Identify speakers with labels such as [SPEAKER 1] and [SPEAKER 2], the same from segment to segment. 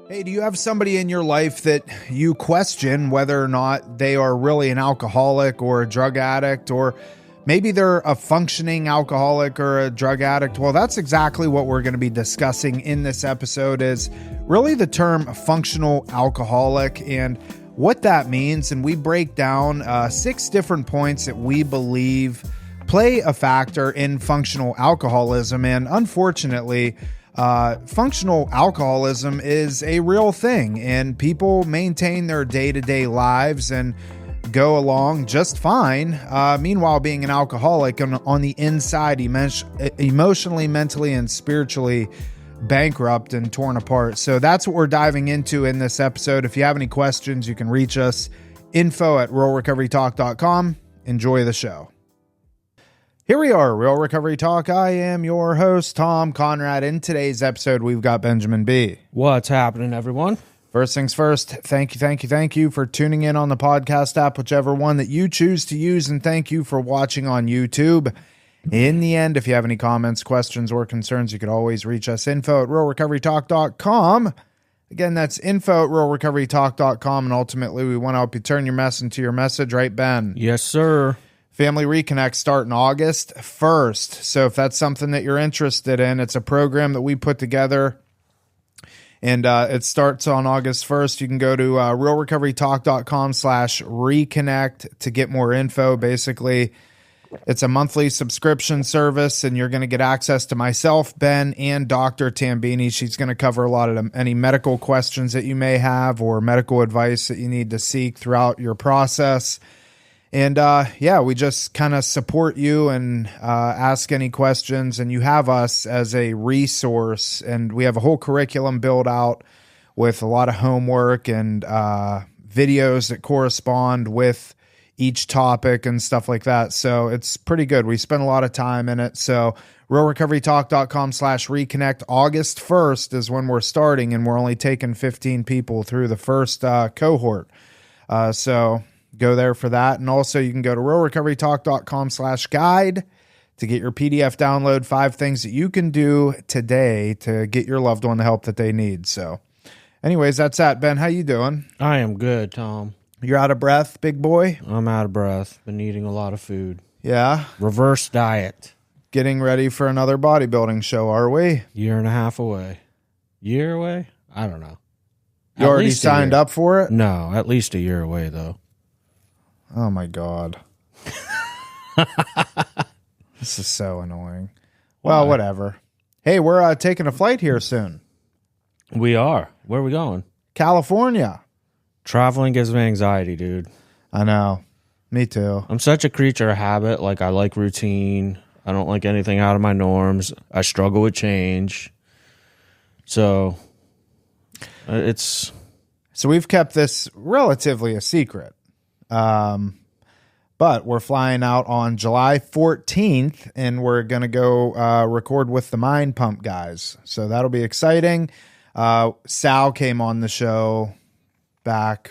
[SPEAKER 1] Hey, do you have somebody in your life that you question whether or not they are really an alcoholic or a drug addict, or maybe they're a functioning alcoholic or a drug addict? Well, that's exactly what we're going to be discussing in this episode, is really the term functional alcoholic and what that means. And we break down 6 different points that we believe play a factor in functional alcoholism. And unfortunately, functional alcoholism is a real thing, and people maintain their day-to-day lives and go along just fine. Meanwhile, being an alcoholic on the inside, emotionally, mentally, and spiritually bankrupt and torn apart. So that's what we're diving into in this episode. If you have any questions, you can reach us, info@realrecoverytalk.com. Enjoy the show. Here we are, Real Recovery Talk. I am your host, Tom Conrad. In today's episode, we've got Benjamin B.
[SPEAKER 2] What's happening, everyone?
[SPEAKER 1] First things first, thank you for tuning in on the podcast app, whichever one that you choose to use, and thank you for watching on YouTube. In the end, if you have any comments, questions, or concerns, you could always reach us, info@realrecoverytalk.com. Again, that's info@realrecoverytalk.com, and ultimately, we want to help you turn your mess into your message, right, Ben?
[SPEAKER 2] Yes, sir.
[SPEAKER 1] Family Reconnect starting August 1st. So if that's something that you're interested in, it's a program that we put together, and it starts on August 1st. You can go to realrecoverytalk.com/reconnect to get more info. Basically, it's a monthly subscription service, and you're going to get access to myself, Ben, and Dr. Tambini. She's going to cover a lot of any medical questions that you may have or medical advice that you need to seek throughout your process. And we just kind of support you and ask any questions, and you have us as a resource, and we have a whole curriculum built out with a lot of homework and videos that correspond with each topic and stuff like that. So it's pretty good. We spend a lot of time in it. So realrecoverytalk.com/reconnect. August 1st is when we're starting, and we're only taking 15 people through the first cohort. So go there for that. And also you can go to realrecoverytalk.com/guide to get your PDF download, 5 things that you can do today to get your loved one the help that they need. So anyways, that's that. Ben, how you doing?
[SPEAKER 2] I am good, Tom.
[SPEAKER 1] You're out of breath, big boy?
[SPEAKER 2] I'm out of breath. Been eating a lot of food.
[SPEAKER 1] Yeah.
[SPEAKER 2] Reverse diet.
[SPEAKER 1] Getting ready for another bodybuilding show, are we?
[SPEAKER 2] Year and a half away. Year away? I don't know.
[SPEAKER 1] You already signed up for it?
[SPEAKER 2] No, at least a year away, though.
[SPEAKER 1] Oh, my God. This is so annoying. Well, whatever. Hey, we're taking a flight here soon.
[SPEAKER 2] We are. Where are we going?
[SPEAKER 1] California.
[SPEAKER 2] Traveling gives me anxiety, dude.
[SPEAKER 1] I know. Me too.
[SPEAKER 2] I'm such a creature of habit. Like, I like routine. I don't like anything out of my norms. I struggle with change. So, it's...
[SPEAKER 1] So we've kept this relatively a secret. But we're flying out on July 14th, and we're going to go record with the Mind Pump guys. So that'll be exciting. Sal came on the show back.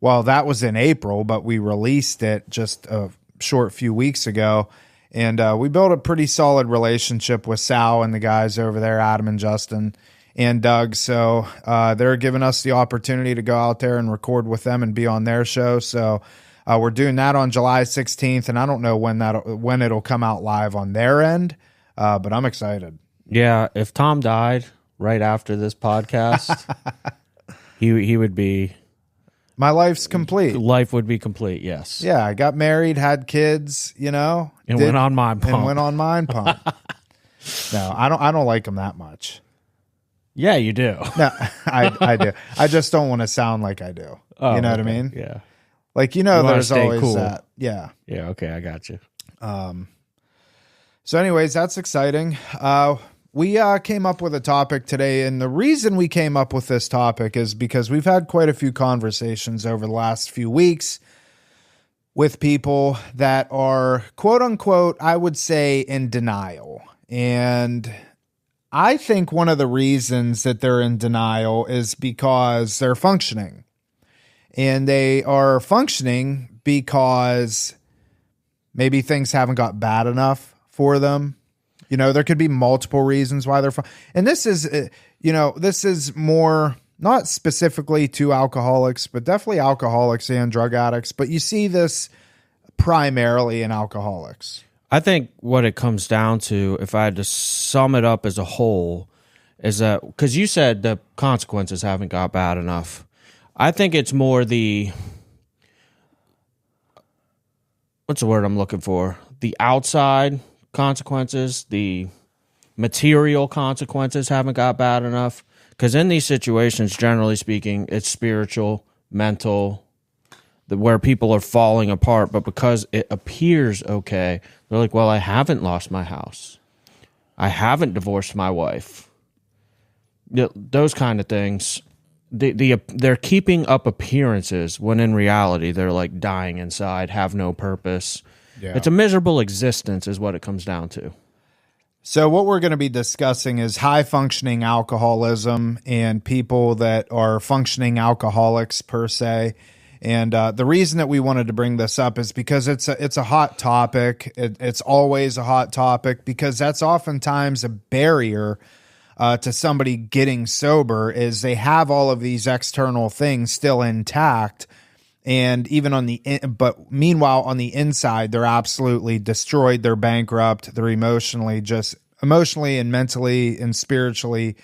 [SPEAKER 1] Well, that was in April, but we released it just a short few weeks ago. And we built a pretty solid relationship with Sal and the guys over there, Adam and Justin and Doug. So they're giving us the opportunity to go out there and record with them and be on their show. So we're doing that on July 16th, and I don't know when it'll come out live on their end, but I'm excited.
[SPEAKER 2] Yeah, if Tom died right after this podcast, he would be...
[SPEAKER 1] My life's complete.
[SPEAKER 2] Life would be complete, yes.
[SPEAKER 1] Yeah, I got married, had kids,
[SPEAKER 2] And went on Mind Pump.
[SPEAKER 1] No, I don't like them that much.
[SPEAKER 2] Yeah, you do.
[SPEAKER 1] No, I do. I just don't want to sound like I do.
[SPEAKER 2] Oh,
[SPEAKER 1] you know what I
[SPEAKER 2] okay.
[SPEAKER 1] mean?
[SPEAKER 2] Yeah.
[SPEAKER 1] Like, there's always cool. That. Yeah.
[SPEAKER 2] Yeah, okay, I got you.
[SPEAKER 1] So anyways, that's exciting. We came up with a topic today, and the reason we came up with this topic is because we've had quite a few conversations over the last few weeks with people that are, quote unquote, I would say, in denial. And I think one of the reasons that they're in denial is because they're functioning. And they are functioning because maybe things haven't got bad enough for them. There could be multiple reasons why they're and this is, this is more not specifically to alcoholics, but definitely alcoholics and drug addicts. But you see this primarily in alcoholics.
[SPEAKER 2] I think what it comes down to, if I had to sum it up as a whole, is that, because you said the consequences haven't got bad enough. I think it's more the, what's the word I'm looking for? The outside consequences, the material consequences haven't got bad enough. Because in these situations, generally speaking, it's spiritual, mental, where people are falling apart. But because it appears okay, they're like, well, I haven't lost my house. I haven't divorced my wife. Those kind of things. They're keeping up appearances when in reality they're like dying inside, have no purpose. Yeah. It's a miserable existence is what it comes down to.
[SPEAKER 1] So what we're going to be discussing is high functioning alcoholism and people that are functioning alcoholics per se. And the reason that we wanted to bring this up is because it's a hot topic. It's always a hot topic because that's oftentimes a barrier to somebody getting sober, is they have all of these external things still intact. And even but meanwhile, on the inside, they're absolutely destroyed. They're bankrupt. They're emotionally and mentally and spiritually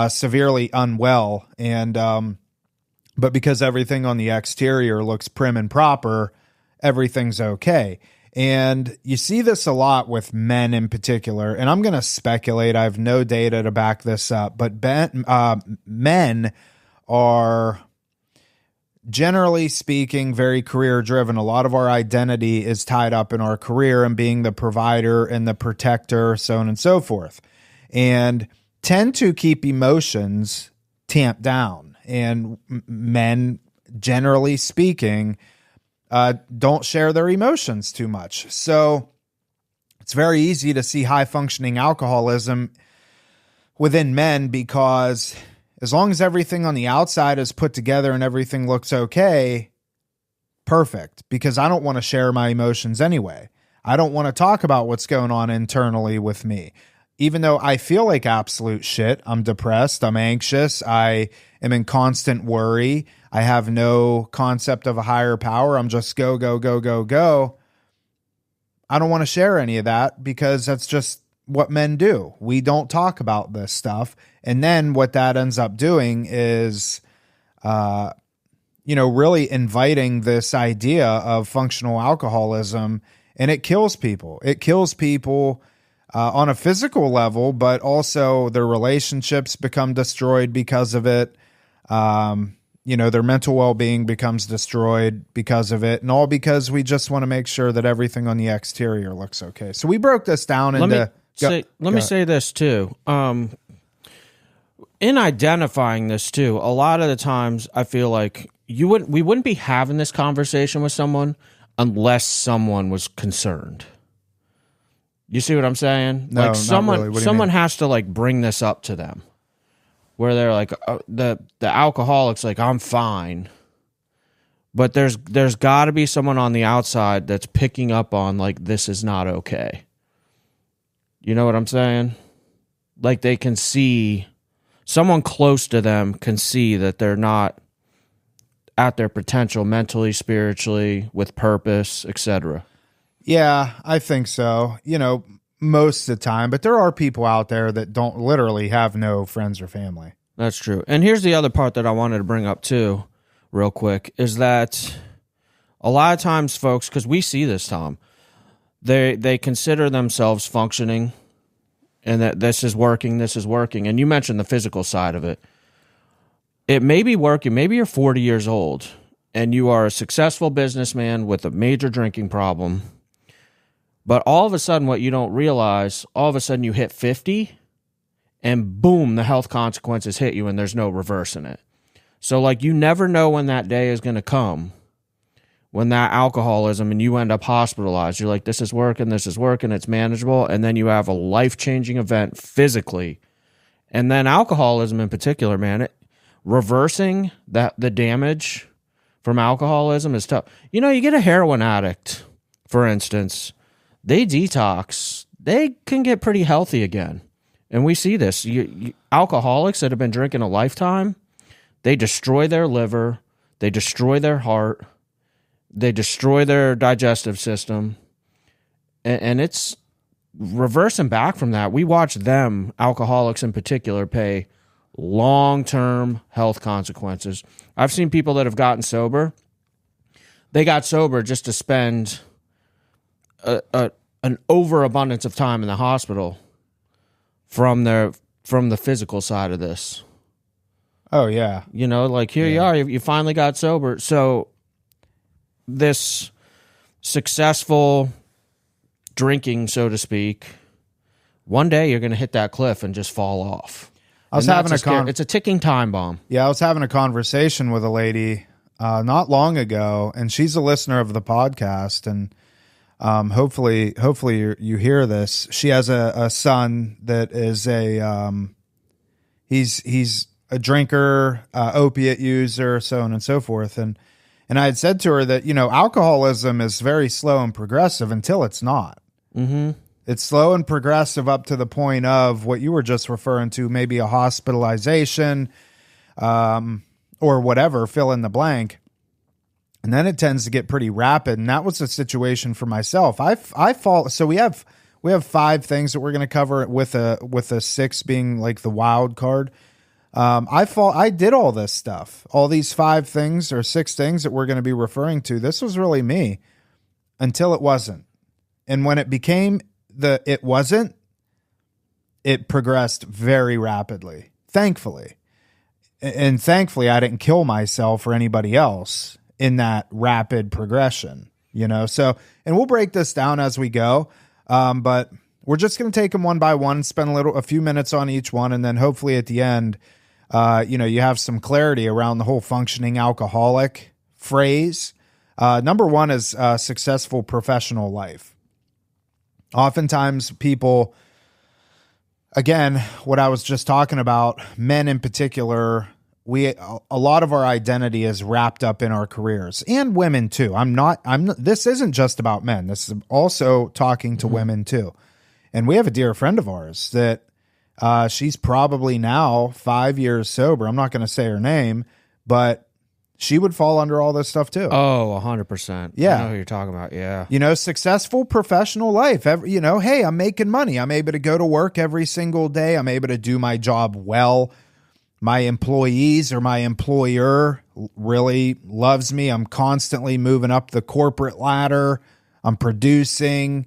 [SPEAKER 1] severely unwell. And but because everything on the exterior looks prim and proper, everything's okay. And you see this a lot with men in particular. And I'm going to speculate. I have no data to back this up, but men are, generally speaking, very career driven. A lot of our identity is tied up in our career and being the provider and the protector, so on and so forth, and tend to keep emotions tamped down. And men, generally speaking, don't share their emotions too much. So it's very easy to see high functioning alcoholism within men, because as long as everything on the outside is put together and everything looks okay, perfect, because I don't want to share my emotions anyway. I don't want to talk about what's going on internally with me. Even though I feel like absolute shit, I'm depressed, I'm anxious, I am in constant worry, I have no concept of a higher power, I'm just go, go, go, go, go. I don't want to share any of that because that's just what men do. We don't talk about this stuff. And then what that ends up doing is, really inviting this idea of functional alcoholism, and it kills people. It kills people on a physical level, but also their relationships become destroyed because of it. Their mental well-being becomes destroyed because of it, and all because we just want to make sure that everything on the exterior looks okay. So we broke this down into...
[SPEAKER 2] Let me say this too. In identifying this too, a lot of the times I feel like we wouldn't be having this conversation with someone unless someone was concerned. You see what I'm saying?
[SPEAKER 1] No,
[SPEAKER 2] like someone,
[SPEAKER 1] not really.
[SPEAKER 2] someone has to like bring this up to them, where they're like, the alcoholic's like, I'm fine, but there's got to be someone on the outside that's picking up on like, this is not okay. You know what I'm saying? Like they can see, someone close to them can see that they're not at their potential mentally, spiritually, with purpose, etc.
[SPEAKER 1] Yeah, I think so. Most of the time, but there are people out there that don't literally have no friends or family.
[SPEAKER 2] That's true. And here's the other part that I wanted to bring up too, real quick, is that a lot of times folks, because we see this, Tom, they consider themselves functioning and that this is working. And you mentioned the physical side of it. It may be working. Maybe you're 40 years old and you are a successful businessman with a major drinking problem. But all of a sudden, what you don't realize, all of a sudden you hit 50 and boom, the health consequences hit you and there's no reversing it. So like you never know when that day is going to come, when that alcoholism and you end up hospitalized. You're like, this is working, it's manageable. And then you have a life-changing event physically. And then alcoholism in particular, man, reversing the damage from alcoholism is tough. You get a heroin addict, for instance, they detox, they can get pretty healthy again. And we see this. Alcoholics that have been drinking a lifetime, they destroy their liver, they destroy their heart, they destroy their digestive system, and it's reversing back from that. We watch them, alcoholics in particular, pay long-term health consequences. I've seen people that have gotten sober. They got sober just to spend an overabundance of time in the hospital from the physical side of this.
[SPEAKER 1] Oh yeah.
[SPEAKER 2] You know, like here you are, you finally got sober. So this successful drinking, so to speak, one day you're going to hit that cliff and just fall off. It's a ticking time bomb.
[SPEAKER 1] Yeah, I was having a conversation with a lady not long ago, and she's a listener of the podcast, and hopefully you hear this. She has a son that is he's a drinker, opiate user, so on and so forth, and I had said to her that, you know, alcoholism is very slow and progressive until it's not.
[SPEAKER 2] Mm-hmm.
[SPEAKER 1] It's slow and progressive up to the point of what you were just referring to, maybe a hospitalization, or whatever, fill in the blank. And then it tends to get pretty rapid. And that was the situation for myself. I fall. So we have 5 things that we're going to cover with a 6 being like the wild card. I did all this stuff, all these 5 things or 6 things that we're going to be referring to. This was really me until it wasn't. And when it became it wasn't, it progressed very rapidly, thankfully. And thankfully, I didn't kill myself or anybody else in that rapid progression, you know? So, and we'll break this down as we go. But we're just going to take them one by one, spend a few minutes on each one. And then hopefully at the end, you know, you have some clarity around the whole functioning alcoholic phrase. Number 1 is successful professional life. Oftentimes people, again, what I was just talking about, men in particular, a lot of our identity is wrapped up in our careers, and women too. This isn't just about men. This is also talking to women too. And we have a dear friend of ours that she's probably now 5 years sober. I'm not going to say her name, but she would fall under all this stuff too.
[SPEAKER 2] Oh, 100%.
[SPEAKER 1] Yeah.
[SPEAKER 2] I know who you're talking about. Yeah.
[SPEAKER 1] You know, successful professional life. You know, hey, I'm making money. I'm able to go to work every single day. I'm able to do my job well. My employees or my employer really loves me. I'm constantly moving up the corporate ladder. I'm producing.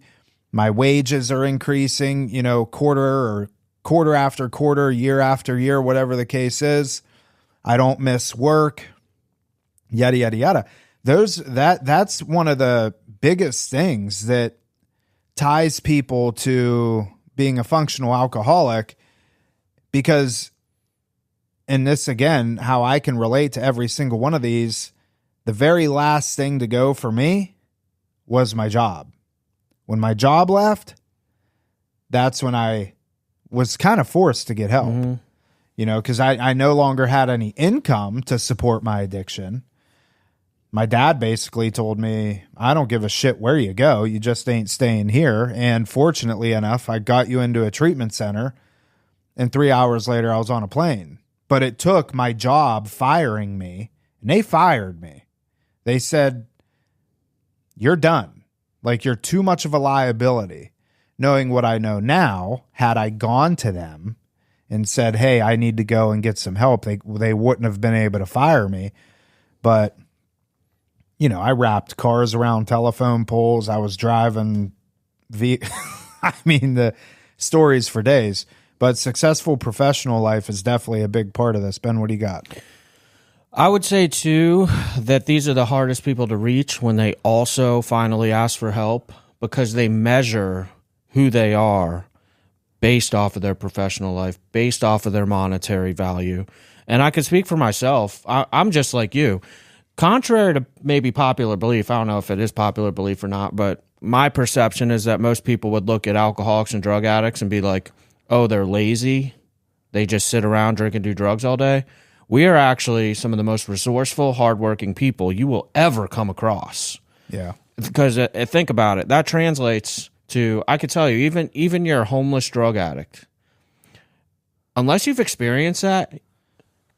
[SPEAKER 1] My wages are increasing, you know, quarter after quarter, year after year, whatever the case is. I don't miss work. Yada, yada, yada. That's one of the biggest things that ties people to being a functional alcoholic, because, and this again, how I can relate to every single one of these, the very last thing to go for me was my job. When my job left, that's when I was kind of forced to get help, you know, because I no longer had any income to support my addiction. My dad basically told me, I don't give a shit where you go. You just ain't staying here. And fortunately enough, I got you into a treatment center, and 3 hours later I was on a plane. But it took my job firing me, and they fired me. They said, you're done. Like, you're too much of a liability. Knowing what I know now, had I gone to them and said, hey, I need to go and get some help, they wouldn't have been able to fire me. But you know, I wrapped cars around telephone poles. I was driving I mean, the stories for days. But successful professional life is definitely a big part of this. Ben, what do you got?
[SPEAKER 2] I would say, too, that these are the hardest people to reach when they also finally ask for help, because they measure who they are based off of their professional life, based off of their monetary value. And I can speak for myself. I'm just like you. Contrary to maybe popular belief, I don't know if it is popular belief or not, but my perception is that most people would look at alcoholics and drug addicts and be like, oh, they're lazy. They just sit around, drink, and do drugs all day. We are actually some of the most resourceful, hardworking people you will ever come across.
[SPEAKER 1] Yeah.
[SPEAKER 2] Because think about it. That translates to, I could tell you, even your homeless drug addict, unless you've experienced that,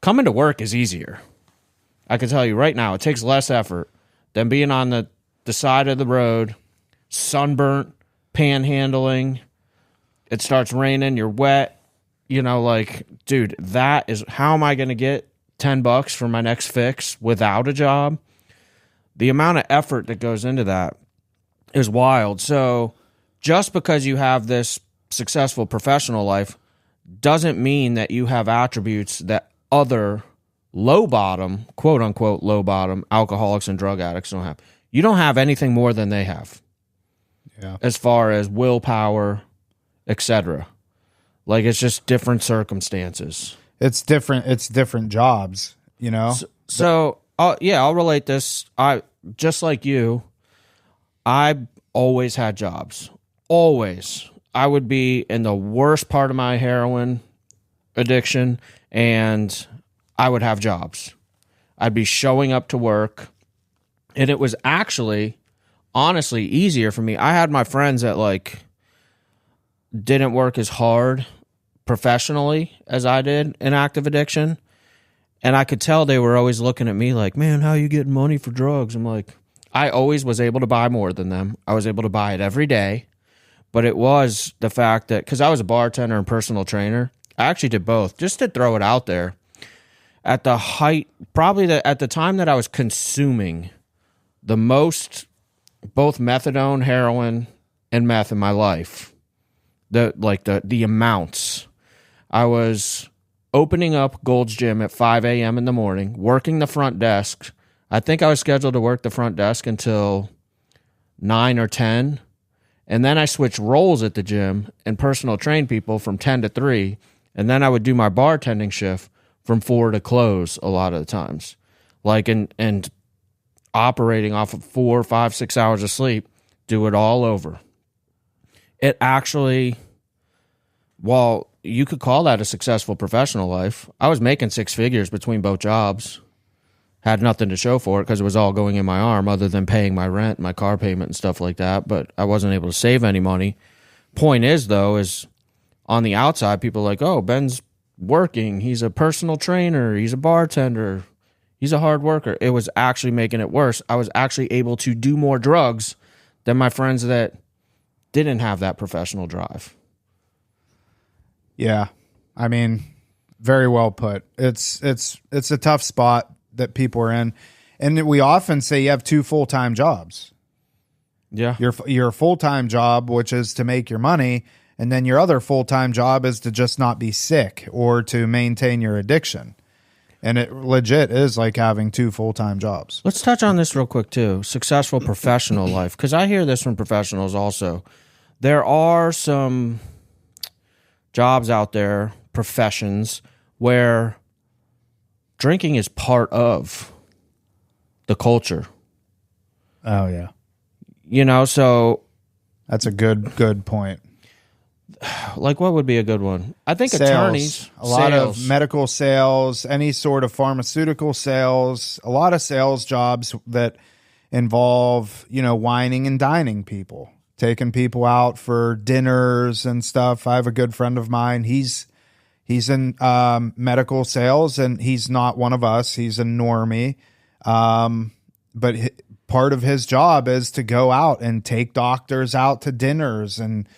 [SPEAKER 2] coming to work is easier. I can tell you right now, it takes less effort than being on the side of the road, sunburnt, panhandling. It starts raining, you're wet. You know, like, dude, that is, how am I going to get $10 for my next fix without a job? The amount of effort that goes into that is wild. So just because you have this successful professional life doesn't mean that you have attributes that other low bottom, quote unquote, low bottom alcoholics and drug addicts don't have. You don't have anything more than they have. Yeah. As far as willpower, etc. Like, it's just different circumstances.
[SPEAKER 1] It's different jobs, you know?
[SPEAKER 2] So I'll relate this. Just like you, I always had jobs. Always. I would be in the worst part of my heroin addiction, and I would have jobs. I'd be showing up to work, and it was actually, honestly, easier for me. I had my friends that, like, didn't work as hard professionally as I did in active addiction, and I could tell they were always looking at me like, man, how are you getting money for drugs? I'm like, I always was able to buy more than them. I was able to buy it every day. But it was the fact that, because I was a bartender and personal trainer, I actually did both, just to throw it out there. At the height, probably at the time that I was consuming the most, both methadone, heroin, and meth in my life, the amounts, I was opening up Gold's Gym at 5 a.m. in the morning, working the front desk. I think I was scheduled to work the front desk until 9 or 10. And then I switched roles at the gym and personal train people from 10 to 3. And then I would do my bartending shift from 4 to close a lot of the times. Like, and operating off of 4, 5, 6 hours of sleep, do it all over. It actually, while you could call that a successful professional life, I was making 6 figures between both jobs. Had nothing to show for it because it was all going in my arm other than paying my rent, my car payment, and stuff like that. But I wasn't able to save any money. Point is, though, is on the outside, people are like, oh, Ben's working. He's a personal trainer. He's a bartender. He's a hard worker. It was actually making it worse. I was actually able to do more drugs than my friends that didn't have that professional drive.
[SPEAKER 1] Yeah. I mean, very well put. It's a tough spot that people are in, and we often say you have 2 full-time jobs.
[SPEAKER 2] Yeah,
[SPEAKER 1] your full-time job, which is to make your money, and then your other full-time job is to just not be sick or to maintain your addiction. And it legit is like having 2 full-time jobs.
[SPEAKER 2] Let's touch on this real quick too. Successful professional life, because I hear this from professionals also. There are some jobs out there, professions, where drinking is part of the culture.
[SPEAKER 1] Oh, yeah.
[SPEAKER 2] You know, so...
[SPEAKER 1] That's a good point.
[SPEAKER 2] Like, what would be a good one? I think
[SPEAKER 1] sales.
[SPEAKER 2] Attorneys.
[SPEAKER 1] A lot of medical sales, any sort of pharmaceutical sales, a lot of sales jobs that involve, wining and dining people, taking people out for dinners and stuff. I have a good friend of mine. He's in medical sales, and he's not one of us. He's a normie. But part of his job is to go out and take doctors out to dinners and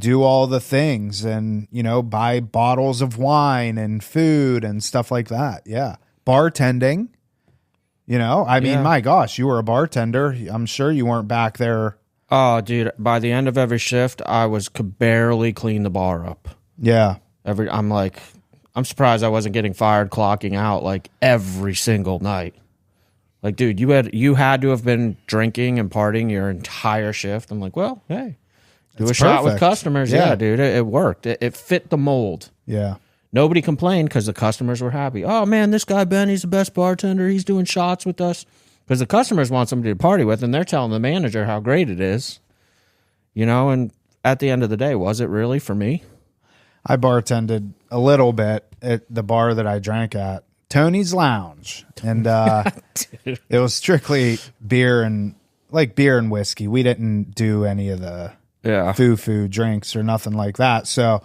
[SPEAKER 1] do all the things and, buy bottles of wine and food and stuff like that. Yeah. Bartending, I mean, my gosh, you were a bartender. I'm sure you weren't back there.
[SPEAKER 2] Oh, dude, by the end of every shift, could barely clean the bar up.
[SPEAKER 1] Yeah.
[SPEAKER 2] I'm surprised I wasn't getting fired clocking out like every single night. Like, dude, you had to have been drinking and partying your entire shift. I'm like, well, hey, do a shot with customers. Yeah, dude, it worked. It fit the mold.
[SPEAKER 1] Yeah.
[SPEAKER 2] Nobody complained because the customers were happy. Oh, man, this guy, Ben, he's the best bartender. He's doing shots with us. Because the customers want somebody to party with, and they're telling the manager how great it is. And at the end of the day, was it really for me?
[SPEAKER 1] I bartended a little bit at the bar that I drank at, Tony's Lounge, and it was strictly beer and whiskey. We didn't do any of the foo-foo drinks or nothing like that. So,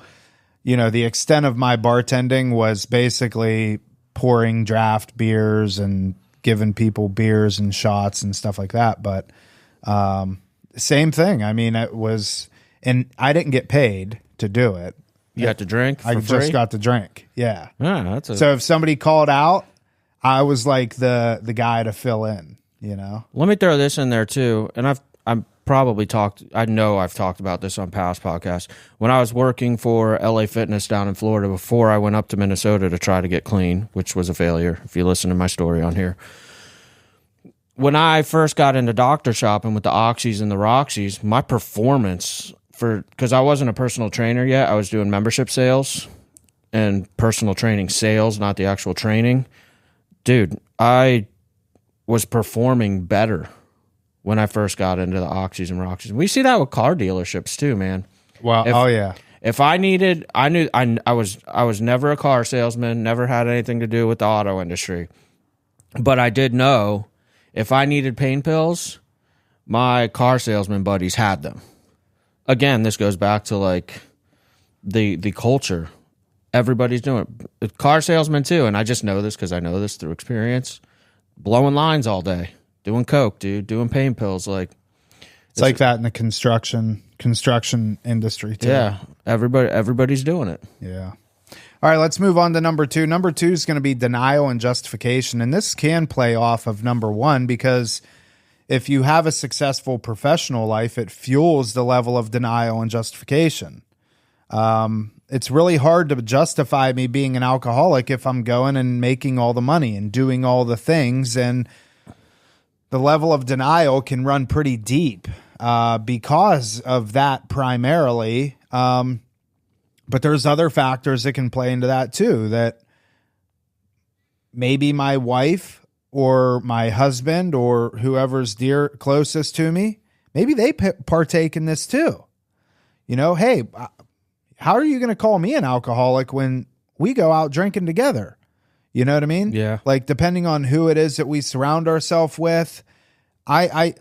[SPEAKER 1] the extent of my bartending was basically pouring draft beers and giving people beers and shots and stuff like that. But same thing. I mean, it was, and I didn't get paid to do it.
[SPEAKER 2] You got to drink for
[SPEAKER 1] I
[SPEAKER 2] free?
[SPEAKER 1] just got to drink. Yeah.
[SPEAKER 2] That's
[SPEAKER 1] So if somebody called out, I was like the guy to fill in, you know?
[SPEAKER 2] Let me throw this in there too. And I've probably talked, I know I've talked about this on past podcasts. When I was working for LA Fitness down in Florida before I went up to Minnesota to try to get clean, which was a failure, if you listen to my story on here. When I first got into doctor shopping with the Oxys and the Roxys, my performance because I wasn't a personal trainer yet, I was doing membership sales and personal training sales, not the actual training. Dude, I was performing better when I first got into the Oxys and Roxys. We see that with car dealerships too, man.
[SPEAKER 1] Well, yeah.
[SPEAKER 2] If I needed, I was never a car salesman, never had anything to do with the auto industry. But I did know if I needed pain pills, my car salesman buddies had them. Again, this goes back to like the culture. Everybody's doing it. Car salesmen too, and I just know this because I know this through experience. Blowing lines all day, doing coke, dude, doing pain pills. Like
[SPEAKER 1] it's like that in the construction industry too.
[SPEAKER 2] Yeah, everybody's doing it.
[SPEAKER 1] Yeah. All right, let's move on to number 2. Number 2 is going to be denial and justification, and this can play off of number 1 because if you have a successful professional life, it fuels the level of denial and justification. It's really hard to justify me being an alcoholic if I'm going and making all the money and doing all the things, and the level of denial can run pretty deep because of that primarily. But there's other factors that can play into that too, that maybe my wife or my husband or whoever's closest to me, maybe they partake in this too. You know, hey, how are you going to call me an alcoholic when we go out drinking together? You know what I mean?
[SPEAKER 2] Yeah.
[SPEAKER 1] Like depending on who it is that we surround ourselves with. I've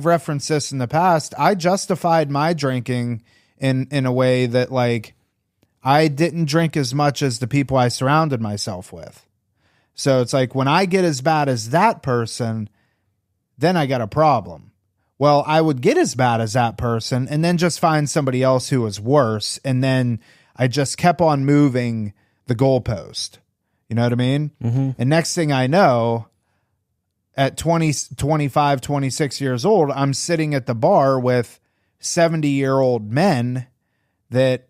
[SPEAKER 1] referenced this in the past. I justified my drinking in a way that like I didn't drink as much as the people I surrounded myself with. So it's like when I get as bad as that person, then I got a problem. Well, I would get as bad as that person and then just find somebody else who was worse. And then I just kept on moving the goalpost. You know what I mean? Mm-hmm. And next thing I know, at 25, 26 years old, I'm sitting at the bar with 70-year-old men that,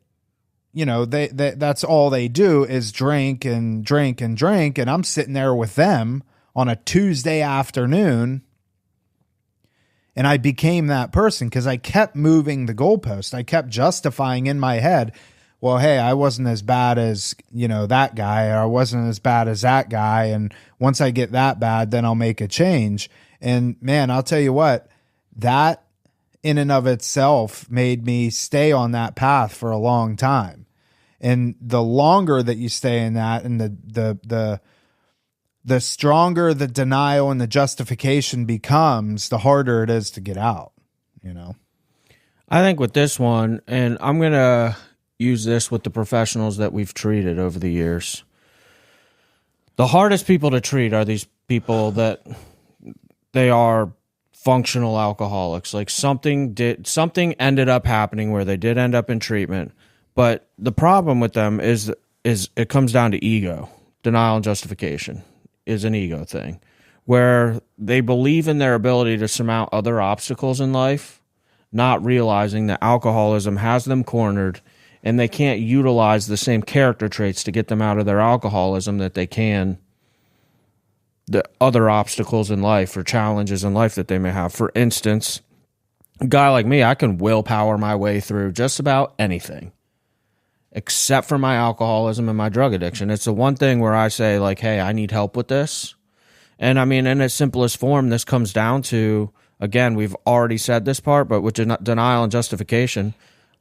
[SPEAKER 1] you know, that's all they do is drink and drink and drink. And I'm sitting there with them on a Tuesday afternoon. And I became that person because I kept moving the goalpost. I kept justifying in my head, well, hey, I wasn't as bad as, you know, that guy, or I wasn't as bad as that guy. And once I get that bad, then I'll make a change. And man, I'll tell you what, that in and of itself made me stay on that path for a long time. And the longer that you stay in that, and the stronger the denial and the justification becomes, the harder it is to get out, you know?
[SPEAKER 2] I think with this one, and I'm going to use this with the professionals that we've treated over the years. The hardest people to treat are these people that they are functional alcoholics. Like something ended up happening where they did end up in treatment. But the problem with them is it comes down to ego. Denial and justification is an ego thing, where they believe in their ability to surmount other obstacles in life, not realizing that alcoholism has them cornered and they can't utilize the same character traits to get them out of their alcoholism that they can the other obstacles in life or challenges in life that they may have. For instance, a guy like me, I can willpower my way through just about anything except for my alcoholism and my drug addiction. It's the one thing where I say, like, hey, I need help with this. And I mean, in its simplest form, this comes down to, again, we've already said this part, but with denial and justification,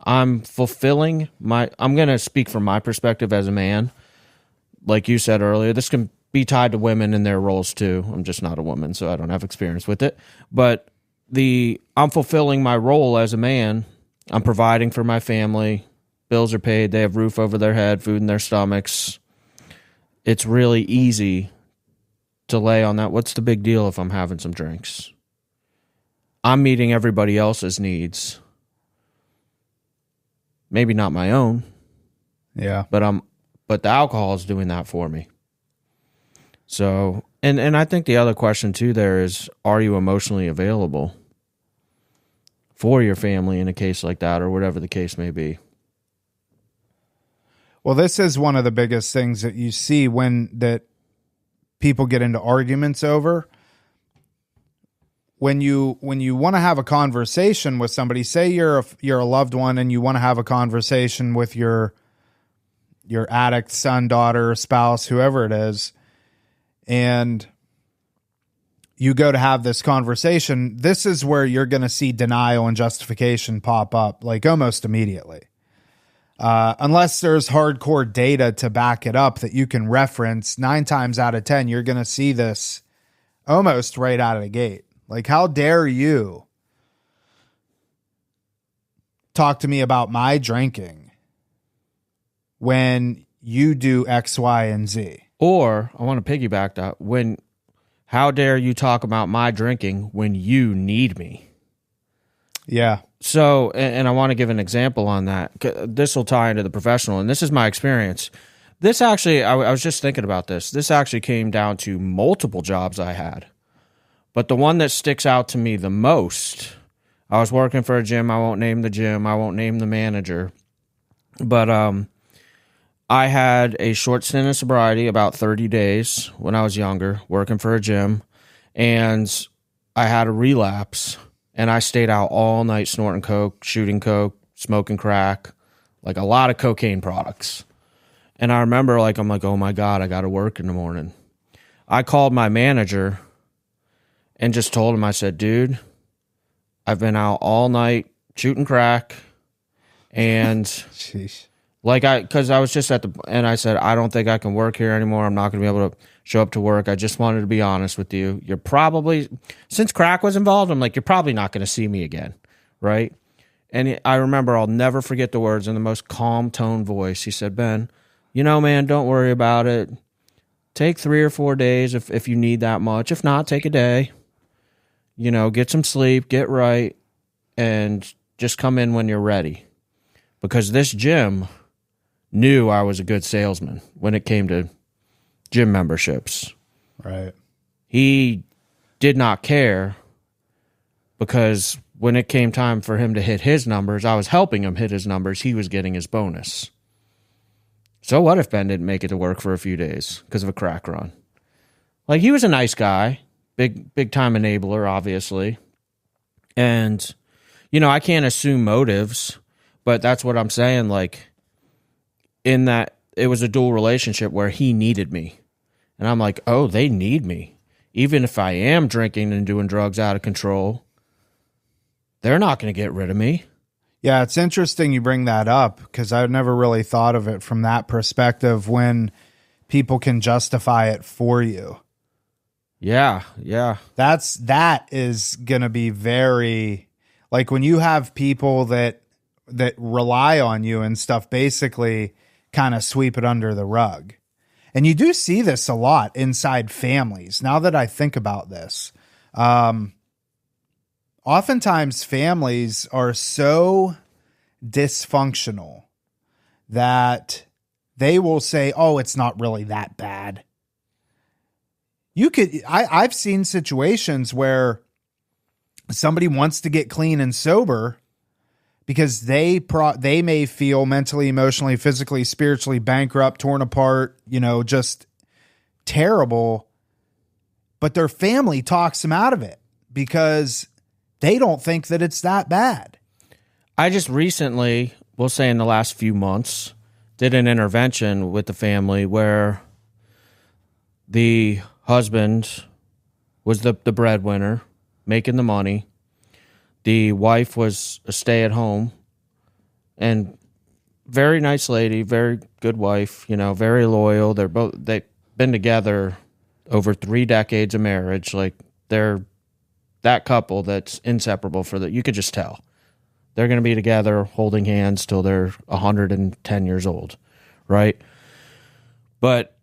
[SPEAKER 2] I'm fulfilling I'm going to speak from my perspective as a man. Like you said earlier, this can be tied to women in their roles too. I'm just not a woman, so I don't have experience with it. But I'm fulfilling my role as a man. I'm providing for my family. Bills are paid. They have roof over their head, food in their stomachs. it's really easy to lay on that. What's the big deal if I'm having some drinks? I'm meeting everybody else's needs. Maybe not my own.
[SPEAKER 1] Yeah.
[SPEAKER 2] But the alcohol is doing that for me. So, and I think the other question too there is, are you emotionally available for your family in a case like that, or whatever the case may be?
[SPEAKER 1] Well, this is one of the biggest things that you see that people get into arguments over. When you want to have a conversation with somebody, say you're a loved one and you want to have a conversation with your addict son, daughter, spouse, whoever it is, and you go to have this conversation, this is where you're going to see denial and justification pop up like almost immediately. Unless there's hardcore data to back it up that you can reference, 9 times out of 10, you're going to see this almost right out of the gate. Like, how dare you talk to me about my drinking when you do X, Y, and Z?
[SPEAKER 2] Or I want to piggyback that. How dare you talk about my drinking when you need me?
[SPEAKER 1] Yeah.
[SPEAKER 2] So, and I want to give an example on that. This will tie into the professional, and this is my experience. This actually, I was just thinking about this. This actually came down to multiple jobs I had. But the one that sticks out to me the most, I was working for a gym. I won't name the gym. I won't name the manager. But I had a short stint of sobriety, about 30 days when I was younger, working for a gym. And I had a relapse. And I stayed out all night snorting coke, shooting coke, smoking crack, like a lot of cocaine products. And I remember, I'm like, oh my God, I got to work in the morning. I called my manager and just told him, I said, dude, I've been out all night shooting crack. And
[SPEAKER 1] Jeez.
[SPEAKER 2] because I was just and I said, I don't think I can work here anymore. I'm not going to be able to show up to work. I just wanted to be honest with you. You're probably, since crack was involved, I'm like, you're probably not going to see me again. Right. And I remember, I'll never forget the words in the most calm tone voice. He said, Ben, man, don't worry about it. Take 3 or 4 days if you need that much. If not, take a day. Get some sleep, get right, and just come in when you're ready. Because this gym knew I was a good salesman when it came to gym memberships.
[SPEAKER 1] Right.
[SPEAKER 2] He did not care, because when it came time for him to hit his numbers, I was helping him hit his numbers. He was getting his bonus. So what if Ben didn't make it to work for a few days because of a crack run? He was a nice guy, big time enabler, obviously. And, I can't assume motives, but that's what I'm saying. In that it was a dual relationship where he needed me. And I'm like, oh, they need me. Even if I am drinking and doing drugs out of control, they're not going to get rid of me.
[SPEAKER 1] Yeah, it's interesting you bring that up, because I've never really thought of it from that perspective, when people can justify it for you.
[SPEAKER 2] Yeah.
[SPEAKER 1] That is going to be very, when you have people that rely on you and stuff, basically kind of sweep it under the rug. And you do see this a lot inside families. Now that I think about this, oftentimes families are so dysfunctional that they will say, oh, it's not really that bad. I've seen situations where somebody wants to get clean and sober because they may feel mentally, emotionally, physically, spiritually bankrupt, torn apart, just terrible. But their family talks them out of it because they don't think that it's that bad.
[SPEAKER 2] I just recently, we'll say in the last few months, did an intervention with the family where the husband was the breadwinner, making the money. The wife was a stay-at-home, and very nice lady, very good wife, very loyal. They've been together over 3 decades of marriage. They're that couple that's inseparable you could just tell. They're going to be together holding hands till they're 110 years old, right? But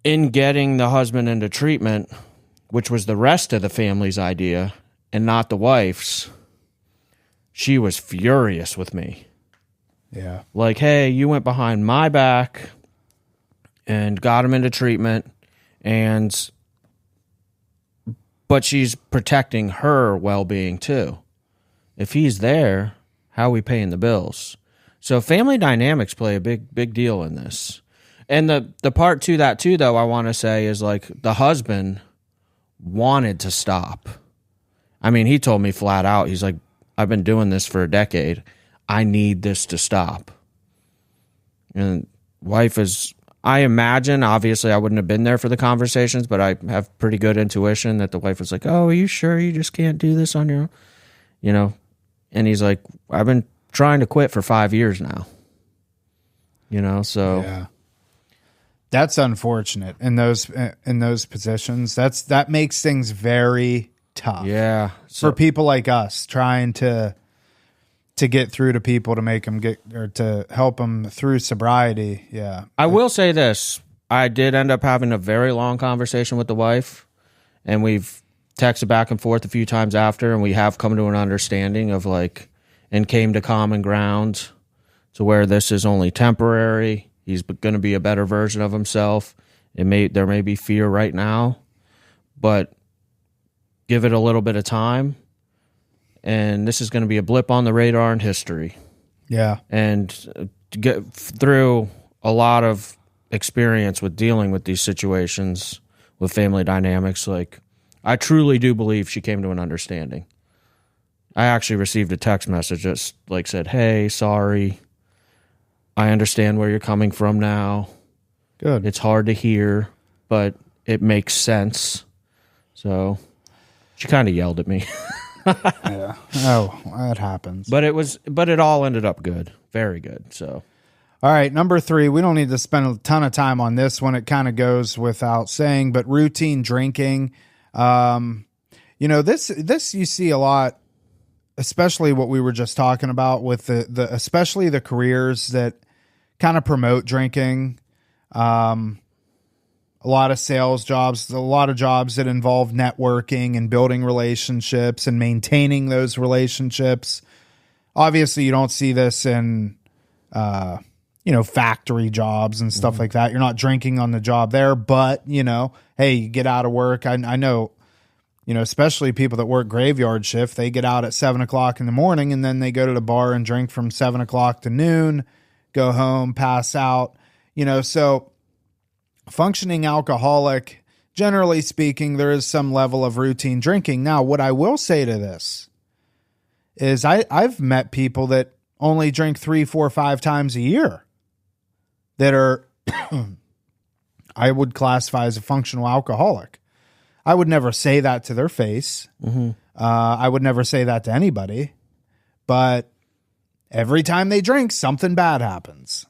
[SPEAKER 2] in getting the husband into treatment, which was the rest of the family's idea and not the wife's, she was furious with me.
[SPEAKER 1] Yeah.
[SPEAKER 2] Like, hey, you went behind my back and got him into treatment, but she's protecting her well-being too. If he's there, how are we paying the bills? So family dynamics play a big deal in this. And the part to that too, though, I want to say is like the husband wanted to stop. I mean, he told me flat out, he's like, I've been doing this for a decade. I need this to stop. And wife is, I imagine, obviously I wouldn't have been there for the conversations, but I have pretty good intuition that the wife was like, oh, are you sure you just can't do this on your own? You know? And he's like, I've been trying to quit for 5 years now. You know, so.
[SPEAKER 1] Yeah. That's unfortunate in those positions. That makes things very tough.
[SPEAKER 2] Yeah.
[SPEAKER 1] For people like us trying to get through to people to make them to help them through sobriety. Yeah.
[SPEAKER 2] I will say this. I did end up having a very long conversation with the wife, and we've texted back and forth a few times after, and we have come to an understanding of like, and came to common ground to where this is only temporary. He's going to be a better version of himself. There may be fear right now, but give it a little bit of time, and this is going to be a blip on the radar in history.
[SPEAKER 1] Yeah.
[SPEAKER 2] And get through a lot of experience with dealing with these situations with family dynamics, like I truly do believe she came to an understanding. I actually received a text message that like said, hey, sorry. I understand where you're coming from now.
[SPEAKER 1] Good.
[SPEAKER 2] It's hard to hear, but it makes sense. So she kind of yelled at me.
[SPEAKER 1] Yeah. Oh, that happens.
[SPEAKER 2] But it all ended up good. Very good. So,
[SPEAKER 1] all right, number 3, we don't need to spend a ton of time on this one. It kind of goes without saying, but routine drinking. This you see a lot, especially what we were just talking about with especially the careers that kind of promote drinking. A lot of sales jobs, a lot of jobs that involve networking and building relationships and maintaining those relationships. Obviously, you don't see this in, factory jobs and stuff like that. You're not drinking on the job there, but, hey, you get out of work. I know, especially people that work graveyard shift, they get out at 7:00 in the morning and then they go to the bar and drink from 7:00 to noon, go home, pass out, so functioning alcoholic, generally speaking, there is some level of routine drinking. Now, what I will say to this is I've met people that only drink 3, 4, 5 times a year that are, I would classify as a functional alcoholic. I would never say that to their face. Mm-hmm. I would never say that to anybody, but every time they drink, something bad happens.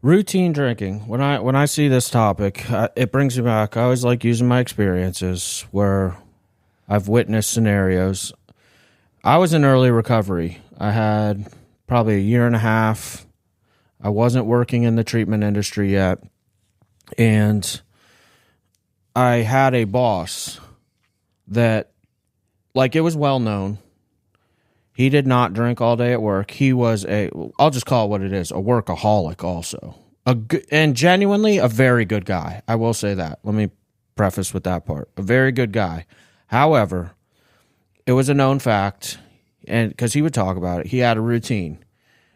[SPEAKER 2] Routine drinking. When I see this topic, it brings me back. I always like using my experiences where I've witnessed scenarios. I was in early recovery. I had probably a year and a half. I wasn't working in the treatment industry yet. And I had a boss that, like, it was well known. He did not drink all day at work. He was I'll just call it what it is, a workaholic also. And genuinely a very good guy. I will say that. Let me preface with that part. A very good guy. However, it was a known fact, and because he would talk about it, he had a routine.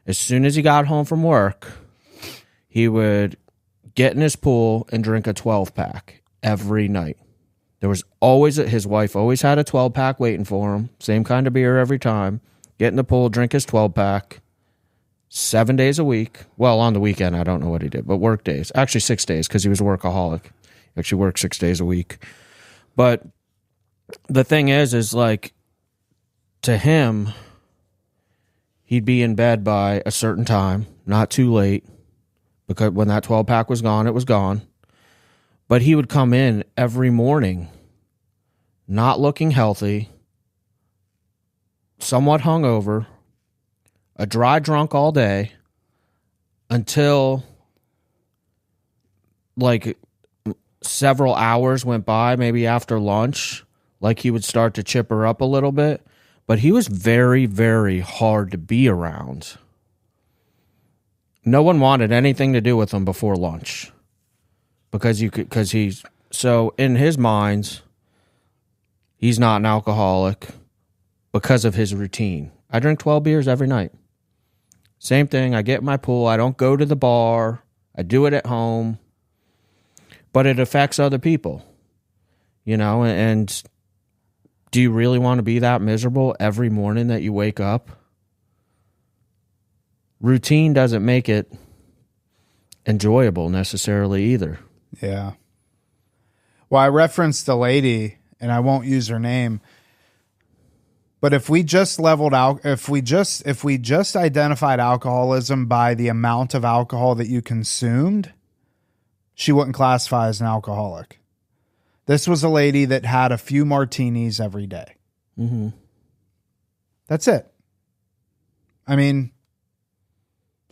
[SPEAKER 2] As soon as he got home from work, he would get in his pool and drink a 12-pack every night. There was always, his wife always had a 12-pack waiting for him. Same kind of beer every time. Get in the pool, drink his 12-pack 7 days a week. Well, on the weekend, I don't know what he did, but work days. Actually, 6 days because he was a workaholic. He actually worked 6 days a week. But the thing is like, to him, he'd be in bed by a certain time, not too late, because when that 12-pack was gone, it was gone. But he would come in every morning not looking healthy, somewhat hungover, a dry drunk all day, until, like, several hours went by, maybe after lunch, like he would start to chipper up a little bit. But he was very, very hard to be around. No one wanted anything to do with him before lunch. Because he's, so in his mind, he's not an alcoholic because of his routine. I drink 12 beers every night. Same thing. I get in my pool. I don't go to the bar. I do it at home. But it affects other people, and do you really want to be that miserable every morning that you wake up? Routine doesn't make it enjoyable necessarily either.
[SPEAKER 1] Yeah. Well, I referenced the lady, and I won't use her name, but if we just leveled out, if we just identified alcoholism by the amount of alcohol that you consumed, she wouldn't classify as an alcoholic. This was a lady that had a few martinis every day.
[SPEAKER 2] Mm-hmm.
[SPEAKER 1] That's it. I mean,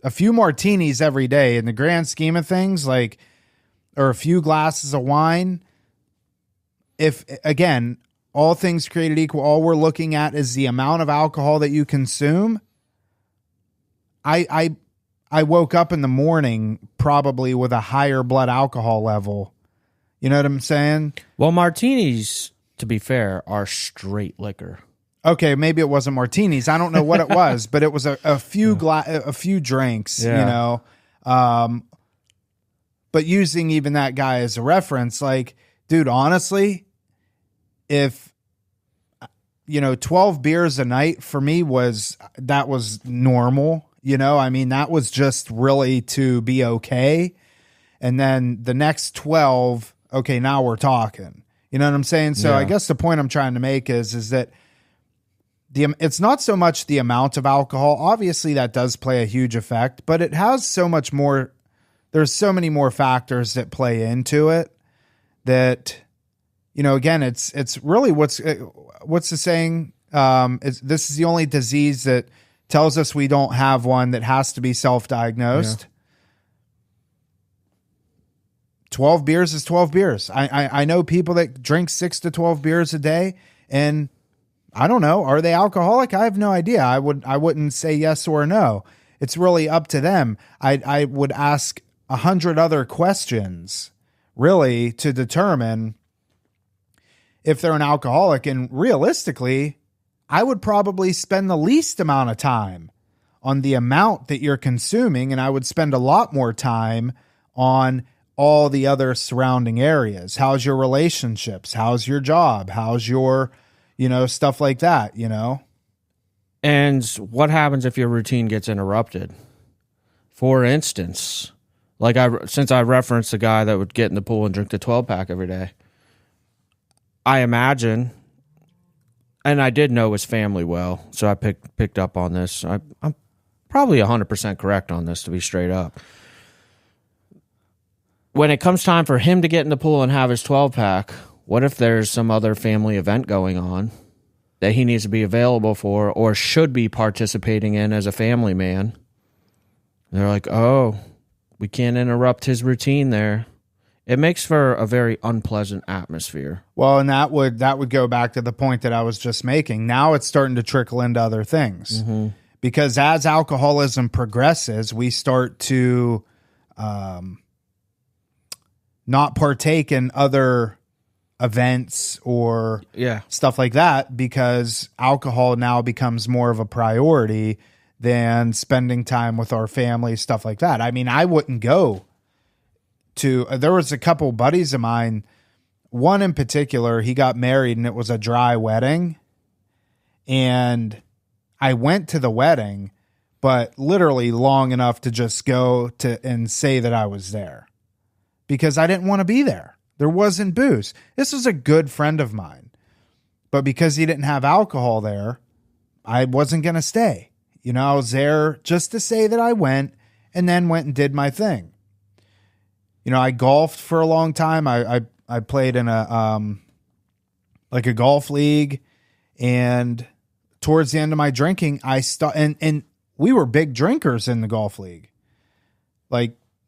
[SPEAKER 1] a few martinis every day in the grand scheme of things, or a few glasses of wine. If, again, all things created equal, all we're looking at is the amount of alcohol that you consume. I woke up in the morning probably with a higher blood alcohol level. You know what I'm saying?
[SPEAKER 2] Well, martinis, to be fair, are straight liquor.
[SPEAKER 1] Okay, maybe it wasn't martinis. I don't know what it was, but it was a few drinks, But using even that guy as a reference, dude, honestly, if 12 beers a night for me was normal. That was just really to be okay. And then the next 12, okay, now we're talking. You know what I'm saying? So yeah. I guess the point I'm trying to make is that it's not so much the amount of alcohol. Obviously, that does play a huge effect, but it has so much more. There's so many more factors that play into it that, again, it's really what's the saying? This is the only disease that tells us we don't have one that has to be self-diagnosed. Yeah. 12 beers is 12 beers. I know people that drink 6 to 12 beers a day, and I don't know, are they alcoholic? I have no idea. I wouldn't say yes or no. It's really up to them. I would ask 100 other questions really to determine if they're an alcoholic, and realistically, I would probably spend the least amount of time on the amount that you're consuming, and I would spend a lot more time on all the other surrounding areas. How's your relationships? How's your job? How's your, stuff like that,
[SPEAKER 2] And what happens if your routine gets interrupted? For instance, since I referenced the guy that would get in the pool and drink the 12-pack every day, I imagine, and I did know his family well, so I picked up on this. I'm probably 100% correct on this, to be straight up. When it comes time for him to get in the pool and have his 12-pack, what if there's some other family event going on that he needs to be available for or should be participating in as a family man? They're like, oh, we can't interrupt his routine there. It makes for a very unpleasant atmosphere.
[SPEAKER 1] Well, and that would go back to the point that I was just making. Now it's starting to trickle into other things. Mm-hmm. Because as alcoholism progresses, we start to not partake in other events or stuff like that, because alcohol now becomes more of a priority than spending time with our family, stuff like that. I mean, I wouldn't go to, there was a couple buddies of mine, one in particular, he got married and it was a dry wedding, and I went to the wedding, but literally long enough to just go to and say that I was there, because I didn't want to be there. There wasn't booze. This was a good friend of mine, but because he didn't have alcohol there, I wasn't going to stay. I was there just to say that I went, and then went and did my thing. I golfed for a long time. I played in a golf league, and towards the end of my drinking, and we were big drinkers in the golf league.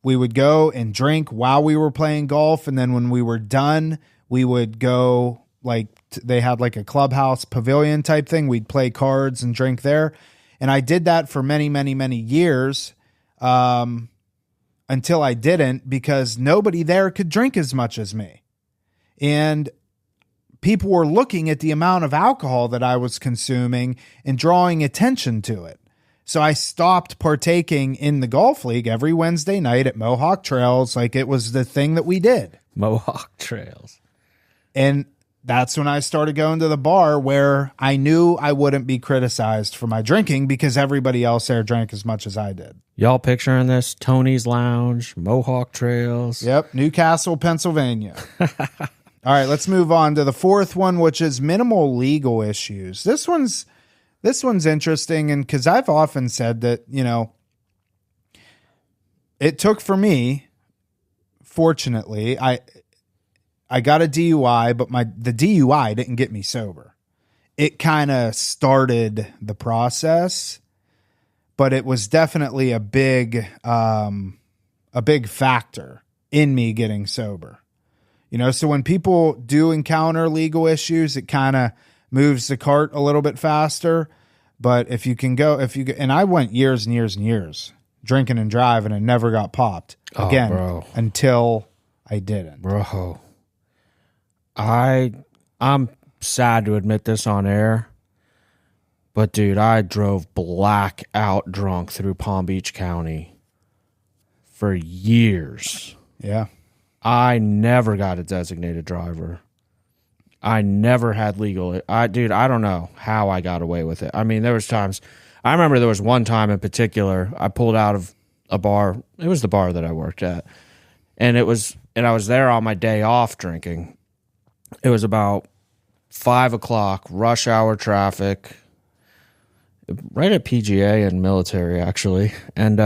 [SPEAKER 1] we would go and drink while we were playing golf. And then when we were done, we would go like they had like a clubhouse pavilion type thing. We'd play cards and drink there. And I did that for many, many, many years until I didn't, because nobody there could drink as much as me. And people were looking at the amount of alcohol that I was consuming and drawing attention to it. So I stopped partaking in the golf league every Wednesday night at Mohawk Trails. Like it was the thing that we did.
[SPEAKER 2] Mohawk Trails.
[SPEAKER 1] And that's when I started going to the bar, where I knew I wouldn't be criticized for my drinking because everybody else there drank as much as I did.
[SPEAKER 2] Y'all picturing this? Tony's Lounge, Mohawk Trails.
[SPEAKER 1] Yep. Newcastle, Pennsylvania. All right, let's move on to the fourth one, which is minimal legal issues. This one's interesting, and because I've often said that, you know, it took for me, fortunately, I got a DUI, but the DUI didn't get me sober. It kind of started the process, but it was definitely a big factor in me getting sober. You know, so when people do encounter legal issues, it kind of moves the cart a little bit faster. But and I went years and years and years drinking and driving and never got popped again until I didn't.
[SPEAKER 2] Bro, I'm sad to admit this on air, but dude, I drove blackout drunk through Palm Beach County for years.
[SPEAKER 1] Yeah.
[SPEAKER 2] I never got a designated driver. I never had legal. I don't know how I got away with it. I mean, there was times. I remember there was one time in particular, I pulled out of a bar. It was the bar that I worked at, and I was there on my day off drinking. It was about 5:00, rush hour traffic, right at PGA and military actually. And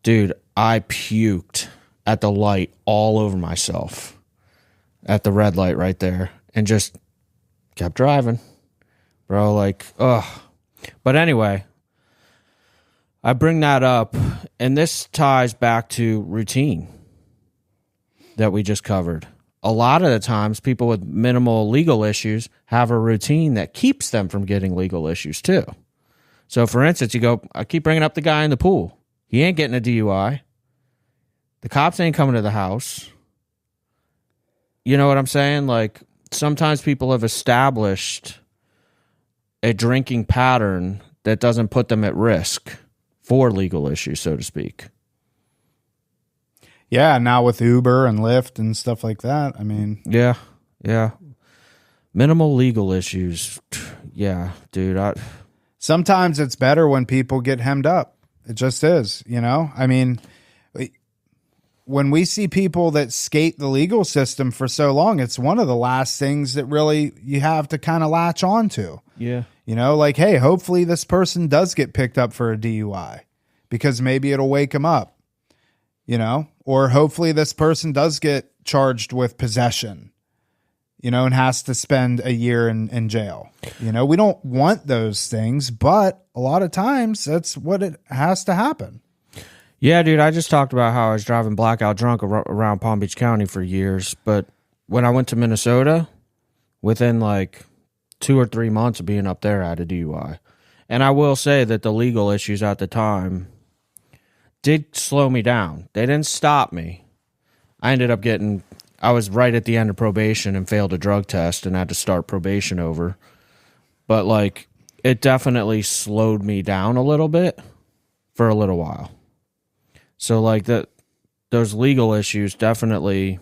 [SPEAKER 2] dude, I puked at the light all over myself at the red light right there, and just kept driving, bro. Like, ugh. But anyway, I bring that up, and this ties back to routine that we just covered. A lot of the times, people with minimal legal issues have a routine that keeps them from getting legal issues too. So, for instance, I keep bringing up the guy in the pool. He ain't getting a DUI. The cops ain't coming to the house. You know what I'm saying? Like, sometimes people have established a drinking pattern that doesn't put them at risk for legal issues, so to speak.
[SPEAKER 1] Yeah, now with Uber and Lyft and stuff like that, I mean...
[SPEAKER 2] Yeah. Minimal legal issues. Yeah, dude.
[SPEAKER 1] Sometimes it's better when people get hemmed up. It just is, you know? I mean... When we see people that skate the legal system for so long, it's one of the last things that really you have to kind of latch on to.
[SPEAKER 2] Yeah.
[SPEAKER 1] You know, like, hey, hopefully this person does get picked up for a DUI because maybe it'll wake them up, you know, or hopefully this person does get charged with possession, you know, and has to spend a year in jail. You know, we don't want those things, but a lot of times that's what it has to happen.
[SPEAKER 2] Yeah, dude, I just talked about how I was driving blackout drunk around Palm Beach County for years, but when I went to Minnesota, within like 2 or 3 months of being up there, I had a DUI. And I will say that the legal issues at the time did slow me down. They didn't stop me. I was right at the end of probation and failed a drug test and had to start probation over. But like, it definitely slowed me down a little bit for a little while. So like those legal issues definitely,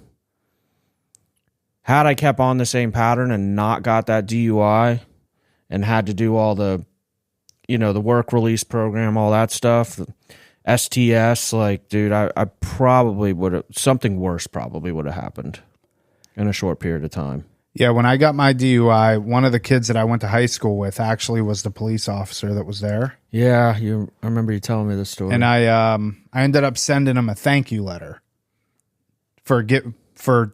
[SPEAKER 2] had I kept on the same pattern and not got that DUI and had to do all the, you know, the work release program, all that stuff, STS, like, dude, I probably would have, something worse probably would have happened in a short period of time.
[SPEAKER 1] Yeah, when I got my DUI, one of the kids that I went to high school with actually was the police officer that was there.
[SPEAKER 2] Yeah, I remember you telling me this story.
[SPEAKER 1] And I ended up sending him a thank you letter for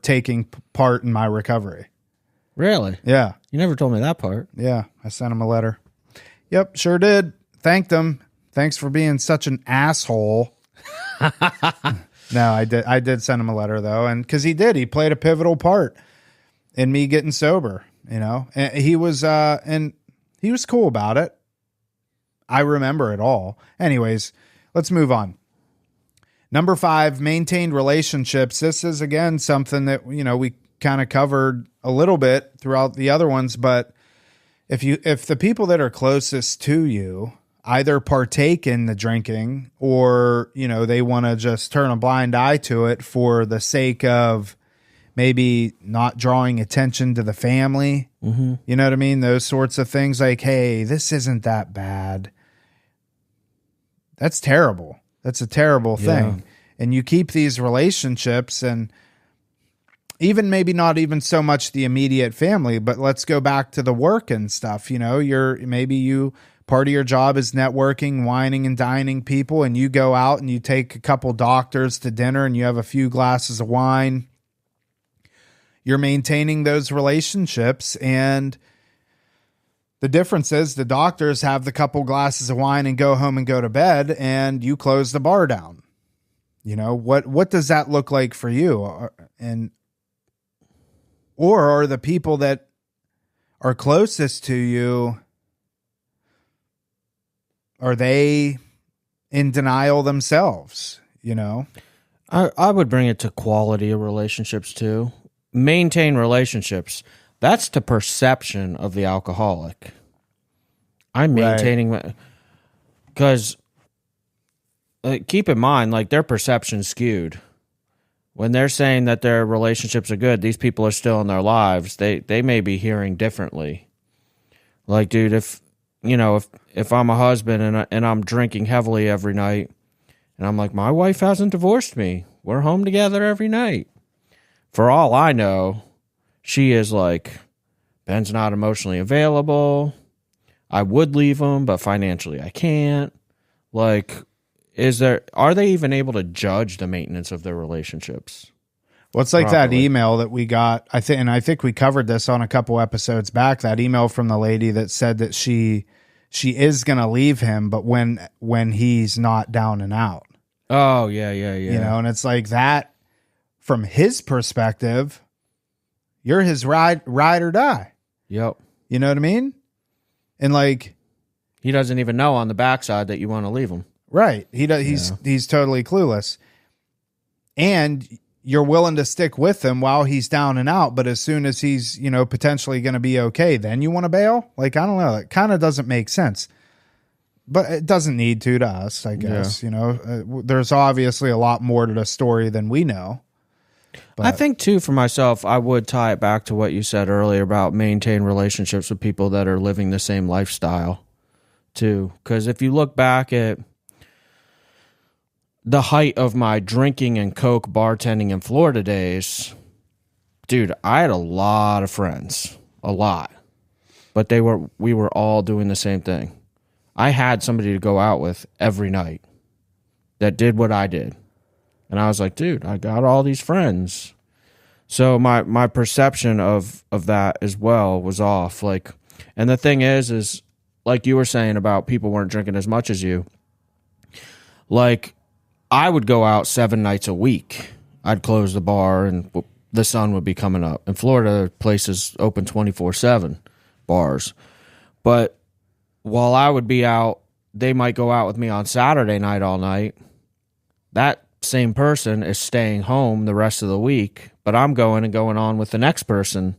[SPEAKER 1] taking part in my recovery.
[SPEAKER 2] Really?
[SPEAKER 1] Yeah.
[SPEAKER 2] You never told me that part.
[SPEAKER 1] Yeah, I sent him a letter. Yep, sure did. Thanked him. Thanks for being such an asshole. No, I did send him a letter though, and because he played a pivotal part in me getting sober. And he was cool about it. I remember it all. Anyways, let's move on. Number 5, maintained relationships. This is again something that we kind of covered a little bit throughout the other ones, but if the people that are closest to you either partake in the drinking or they want to just turn a blind eye to it for the sake of maybe not drawing attention to the family, you know what I mean? Those sorts of things like, hey, this isn't that bad. That's terrible. That's a terrible thing. And you keep these relationships, and even maybe not even so much the immediate family, but let's go back to the work and stuff. Part of your job is networking, whining and dining people, and you go out and you take a couple doctors to dinner and you have a few glasses of wine. You're maintaining those relationships, and the difference is the doctors have the couple glasses of wine and go home and go to bed, and you close the bar down. What does that look like for you? Or are the people that are closest to you, are they in denial themselves?
[SPEAKER 2] I would bring it to quality of relationships too. Maintain relationships. That's the perception of the alcoholic. I'm maintaining, because keep in mind, like, their perception's skewed. When they're saying that their relationships are good, these people are still in their lives. They may be hearing differently. Like, dude, if I'm a husband and I'm drinking heavily every night, and I'm like, my wife hasn't divorced me. We're home together every night. For all I know, she is like, Ben's not emotionally available. I would leave him, but financially I can't. Like, are they even able to judge the maintenance of their relationships?
[SPEAKER 1] Well, it's like properly? That email that we got, I think we covered this on a couple episodes back, that email from the lady that said that she is going to leave him, but when he's not down and out.
[SPEAKER 2] Oh, yeah.
[SPEAKER 1] And it's like that, from his perspective, you're his ride or die.
[SPEAKER 2] Yep.
[SPEAKER 1] You know what I mean? And like,
[SPEAKER 2] he doesn't even know on the backside that you want to leave him.
[SPEAKER 1] Right. He's totally clueless. And you're willing to stick with him while he's down and out, but as soon as he's, potentially going to be okay, then you want to bail? Like, I don't know. It kind of doesn't make sense. But it doesn't need to us, I guess. Yeah. There's obviously a lot more to the story than we know. But I
[SPEAKER 2] think, too, for myself, I would tie it back to what you said earlier about maintain relationships with people that are living the same lifestyle, too. Because if you look back at the height of my drinking and coke bartending in Florida days, dude, I had a lot of friends. A lot. But we were all doing the same thing. I had somebody to go out with every night that did what I did. And I was like, dude, I got all these friends. So my perception of that as well was off. Like, and the thing is like you were saying about people weren't drinking as much as you. Like, I would go out 7 nights a week. I'd close the bar and the sun would be coming up. In Florida, places open 24/7, bars. But while I would be out, they might go out with me on Saturday night all night. That same person is staying home the rest of the week, but I'm going on with the next person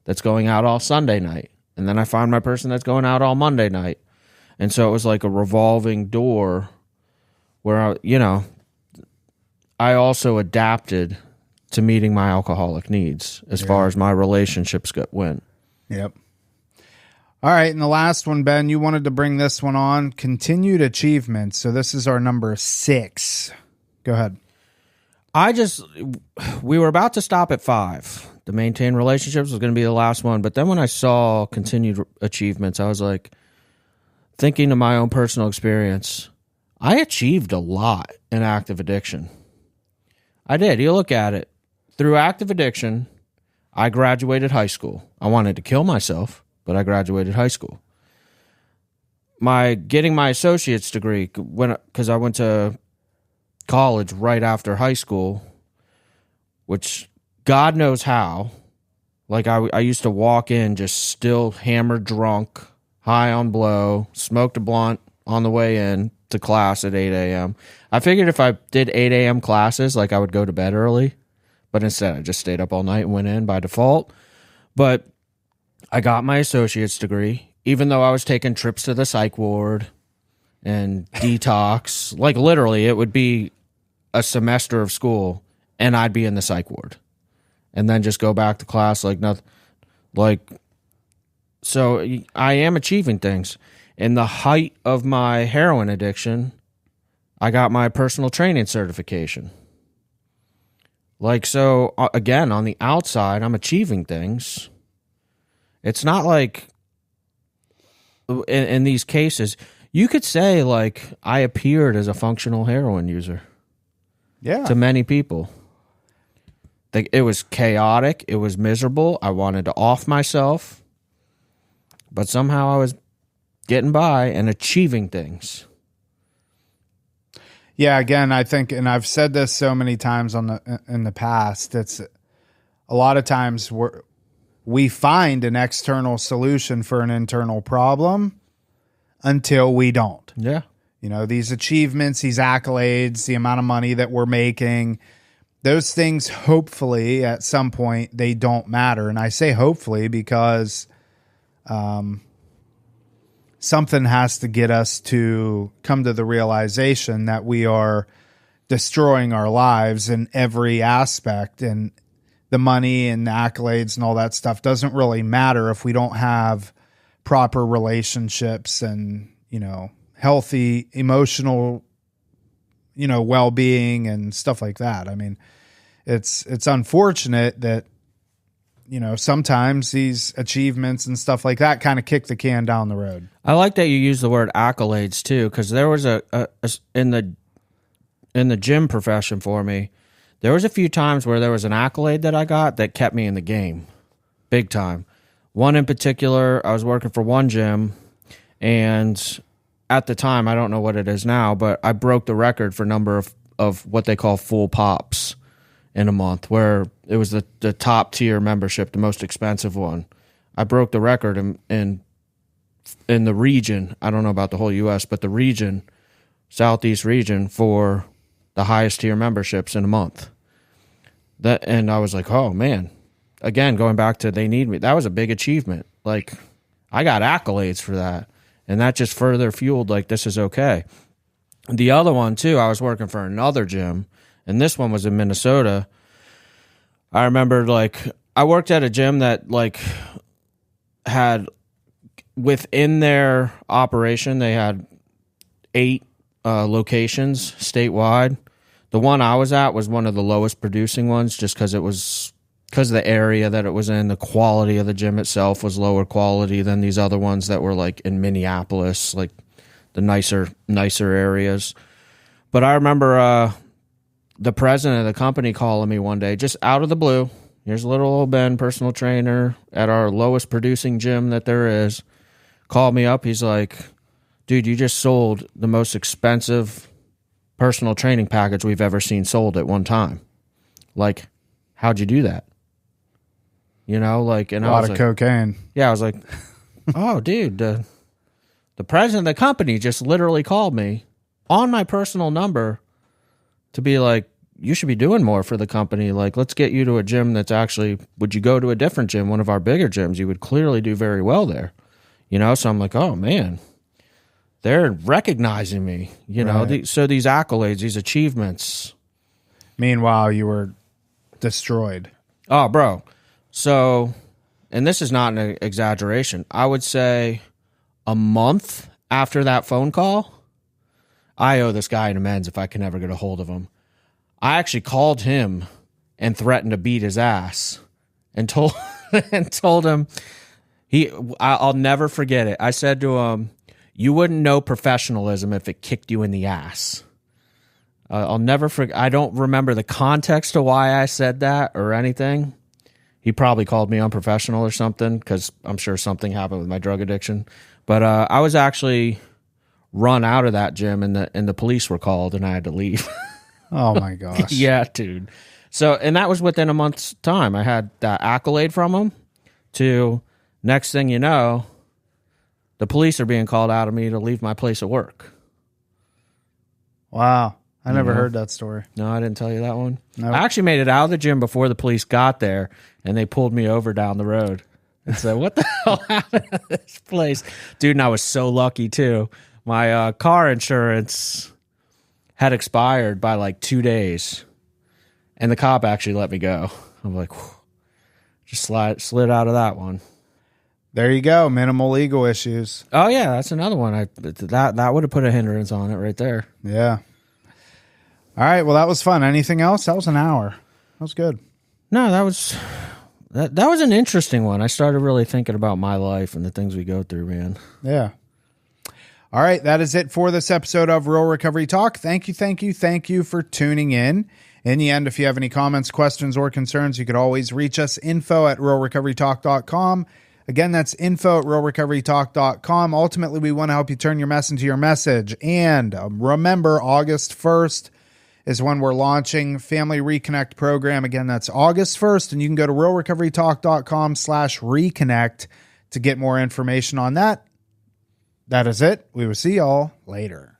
[SPEAKER 2] that's going out all Sunday night. And then I find my person that's going out all Monday night. And so it was like a revolving door where, I also adapted to meeting my alcoholic needs as far as my relationships went.
[SPEAKER 1] Yep. All right. And the last one, Ben, you wanted to bring this one on, continued achievements. So this is our number 6. Go ahead.
[SPEAKER 2] We were about to stop at 5. The maintain relationships was going to be the last one. But then when I saw continued achievements, I was like, thinking of my own personal experience, I achieved a lot in active addiction. I did. You look at it. Through active addiction, I graduated high school. I wanted to kill myself, but I graduated high school. Getting my associate's degree, because I went to college right after high school, which God knows how. Like I used to walk in just still hammered drunk, high on blow, smoked a blunt on the way in to class at 8 a.m. I figured if I did 8 a.m. classes, like I would go to bed early, but instead I just stayed up all night and went in by default. But I got my associate's degree, even though I was taking trips to the psych ward and detox. Like literally, it would be a semester of school and I'd be in the psych ward and then just go back to class like nothing. Like, so I am achieving things. In the height of my heroin addiction, I got my personal training certification. Like, so again, on the outside, I'm achieving things. It's not like in these cases, you could say like I appeared as a functional heroin user.
[SPEAKER 1] Yeah.
[SPEAKER 2] To many people. It was chaotic. It was miserable. I wanted to off myself. But somehow I was getting by and achieving things.
[SPEAKER 1] Yeah, again, I think, and I've said this so many times in the past, it's a lot of times we find an external solution for an internal problem until we don't.
[SPEAKER 2] Yeah.
[SPEAKER 1] You know, these achievements, these accolades, the amount of money that we're making, those things, hopefully, at some point, they don't matter. And I say hopefully because something has to get us to come to the realization that we are destroying our lives in every aspect, and the money and the accolades and all that stuff doesn't really matter if we don't have proper relationships and, you know, healthy emotional, you know, well-being and stuff like that. I mean, it's unfortunate that, you know, sometimes these achievements and stuff like that kind of kick the can down the road.
[SPEAKER 2] I like that you use the word accolades too, because there was in the gym profession for me, there was a few times where there was an accolade that I got that kept me in the game, big time. One in particular, I was working for one gym, and at the time, I don't know what it is now, but I broke the record for number of what they call full pops in a month, where it was the top tier membership, the most expensive one. I broke the record in the region. I don't know about the whole U.S., but the region, Southeast region, for the highest tier memberships in a month. And I was like, oh man, again, going back to they need me. That was a big achievement. Like I got accolades for that. And that just further fueled like, this is okay. The other one too, I was working for another gym, and this one was in Minnesota. I remember like I worked at a gym that like had within their operation, they had 8 locations statewide. The one I was at was one of the lowest producing ones just because of the area that it was in. The quality of the gym itself was lower quality than these other ones that were like in Minneapolis, like the nicer areas. But I remember the president of the company calling me one day, just out of the blue. Here's little old Ben, personal trainer at our lowest producing gym that there is. Called me up. He's like, dude, you just sold the most expensive personal training package we've ever seen sold at one time. Like, how'd you do that? You know, like, and
[SPEAKER 1] a lot of cocaine.
[SPEAKER 2] Yeah, I was like, oh, dude, the president of the company just literally called me on my personal number to be like, you should be doing more for the company. Like, let's get you to a gym that's actually, would you go to a different gym, one of our bigger gyms? You would clearly do very well there. You know, so I'm like, oh, man, they're recognizing me, you know.
[SPEAKER 1] Right.
[SPEAKER 2] So these accolades, these achievements.
[SPEAKER 1] Meanwhile, you were destroyed.
[SPEAKER 2] Oh, bro. So, and this is not an exaggeration, I would say a month after that phone call, I owe this guy an amends if I can ever get a hold of him. I actually called him and threatened to beat his ass and told him I'll never forget it. I said to him, you wouldn't know professionalism if it kicked you in the ass. I'll never forget. I don't remember the context of why I said that or anything. He probably called me unprofessional or something because I'm sure something happened with my drug addiction. But I was actually run out of that gym and the police were called and I had to leave.
[SPEAKER 1] Oh my gosh.
[SPEAKER 2] Yeah, dude. So, and that was within a month's time. I had that accolade from him to next thing you know, the police are being called out of me to leave my place of work.
[SPEAKER 1] Wow. I never heard that story.
[SPEAKER 2] No, I didn't tell you that one.
[SPEAKER 1] Nope.
[SPEAKER 2] I actually made it out of the gym before the police got there, and they pulled me over down the road and said, what the hell happened to this place? Dude, and I was so lucky, too. My car insurance had expired by like 2 days, and the cop actually let me go. I'm like, whew, just slid out of that one.
[SPEAKER 1] There you go. Minimal legal issues.
[SPEAKER 2] Oh, yeah, that's another one. That would have put a hindrance on it right there.
[SPEAKER 1] Yeah. All right. Well, that was fun. Anything else? That was an hour. That was good.
[SPEAKER 2] No, that was an interesting one. I started really thinking about my life and the things we go through, man.
[SPEAKER 1] Yeah. All right. That is it for this episode of Real Recovery Talk. Thank you for tuning in. In the end, if you have any comments, questions, or concerns, you could always reach us, info@realrecoverytalk.com. Again, that's info@realrecoverytalk.com. Ultimately, we want to help you turn your mess into your message. And remember, August 1st is when we're launching Family Reconnect program. Again, that's August 1st, and you can go to realrecoverytalk.com/reconnect to get more information on that. That is it. We will see y'all later.